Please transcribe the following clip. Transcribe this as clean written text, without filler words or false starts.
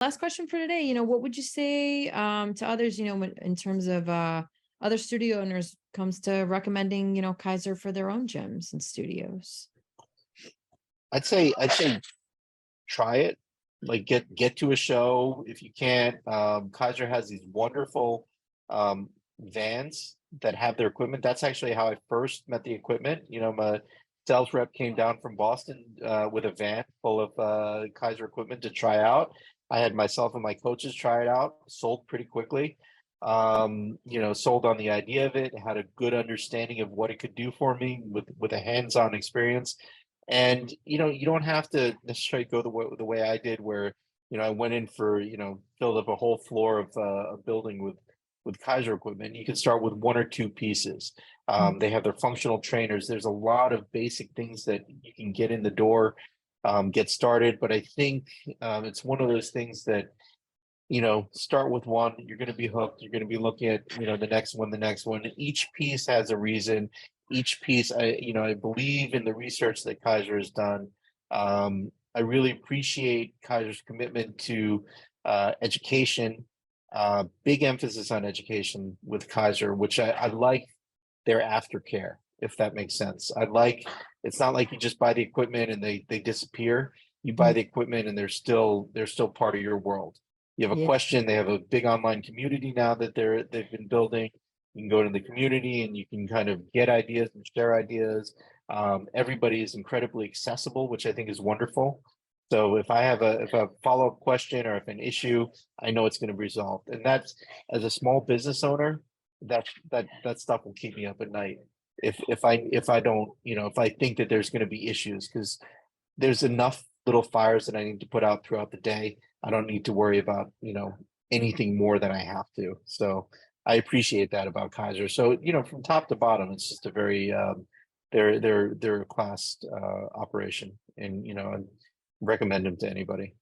Last question for today, what would you say to others, in terms of other studio owners comes to recommending, Kaiser for their own gyms and studios? I'd say try it. Like get to a show if you can't. Kaiser has these wonderful vans that have their equipment. That's actually how I first met the equipment. My sales rep came down from Boston with a van full of Kaiser equipment to try out. I had myself and my coaches try it out, sold pretty quickly. Sold on the idea of it, had a good understanding of what it could do for me with a hands-on experience. And you don't have to necessarily go the way I did, where I went in for filled up a whole floor of a building with Kaiser equipment. You can start with one or two pieces. They have their functional trainers. There's a lot of basic things that you can get in the door, get started. But I think it's one of those things that start with one, you're going to be hooked. You're going to be looking at, the next one. Each piece has a reason. Each piece, I believe in the research that Kaiser has done. I really appreciate Kaiser's commitment to education, big emphasis on education with Kaiser, which I like their aftercare, if that makes sense. It's not like you just buy the equipment and they disappear. You buy Mhm. the equipment and they're still part of your world. You have a Yeah. question, they have a big online community now that they've been building. You can go to the community and you can kind of get ideas and share ideas. Everybody is incredibly accessible, which I think is wonderful. So if a follow-up question or if an issue, I know it's going to be resolved. And that's, as a small business owner, that stuff will keep me up at night. If I don't, if I think that there's going to be issues, because there's enough little fires that I need to put out throughout the day. I don't need to worry about, anything more than I have to. So I appreciate that about Kaiser. So, from top to bottom, it's just a very they're a class operation, and I recommend them to anybody.